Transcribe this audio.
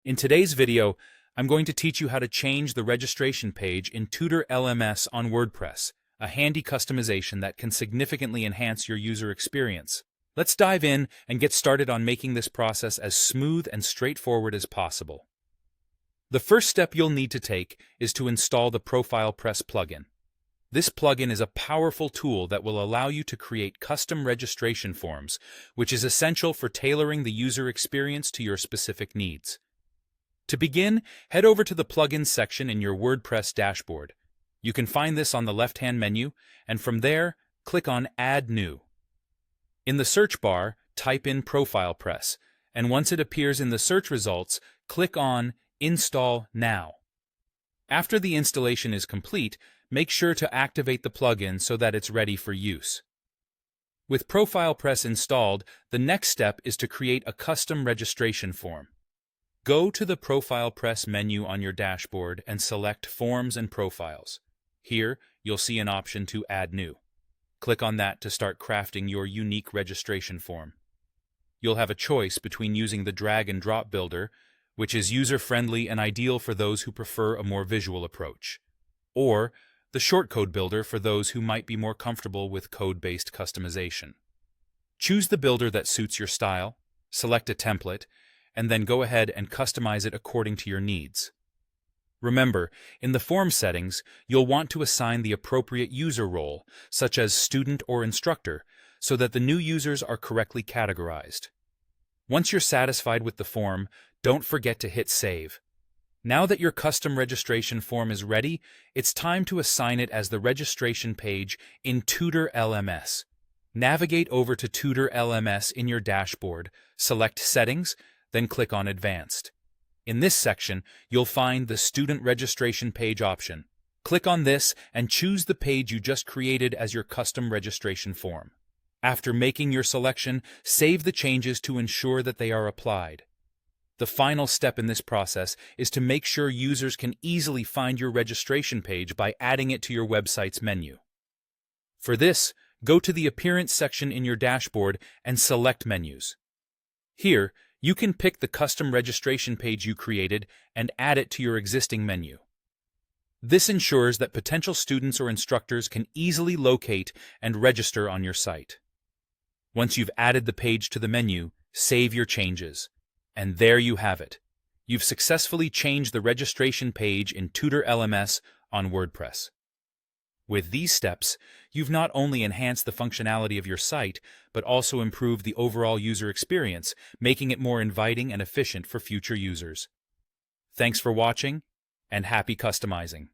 In today's video, I'm going to teach you how to change the registration page in TutorLMS on WordPress, a handy customization that can significantly enhance your user experience. Let's dive in and get started on making this process as smooth and straightforward as possible. The first step you'll need to take is to install the ProfilePress plugin. This plugin is a powerful tool that will allow you to create custom registration forms, which is essential for tailoring the user experience to your specific needs. To begin, head over to the Plugins section in your WordPress dashboard. You can find this on the left-hand menu, and from there, click on Add New. In the search bar, type in ProfilePress, and once it appears in the search results, click on Install Now. After the installation is complete, make sure to activate the plugin so that it's ready for use. With ProfilePress installed, the next step is to create a custom registration form. Go to the ProfilePress menu on your dashboard and select Forms and Profiles. Here, you'll see an option to Add New. Click on that to start crafting your unique registration form. You'll have a choice between using the drag-and-drop builder, which is user-friendly and ideal for those who prefer a more visual approach, or the shortcode builder for those who might be more comfortable with code-based customization. Choose the builder that suits your style, select a template, and then go ahead and customize it according to your needs. Remember, in the form settings, you'll want to assign the appropriate user role, such as student or instructor, so that the new users are correctly categorized. Once you're satisfied with the form, don't forget to hit Save. Now that your custom registration form is ready, it's time to assign it as the registration page in TutorLMS. Navigate over to TutorLMS in your dashboard, select Settings, then click on Advanced. In this section, you'll find the Student Registration Page option. Click on this and choose the page you just created as your custom registration form. After making your selection, save the changes to ensure that they are applied. The final step in this process is to make sure users can easily find your registration page by adding it to your website's menu. For this, go to the Appearance section in your dashboard and select Menus. Here, you can pick the custom registration page you created and add it to your existing menu. This ensures that potential students or instructors can easily locate and register on your site. Once you've added the page to the menu, save your changes. And there you have it. You've successfully changed the registration page in TutorLMS on WordPress. With these steps, you've not only enhanced the functionality of your site, but also improved the overall user experience, making it more inviting and efficient for future users. Thanks for watching, and happy customizing.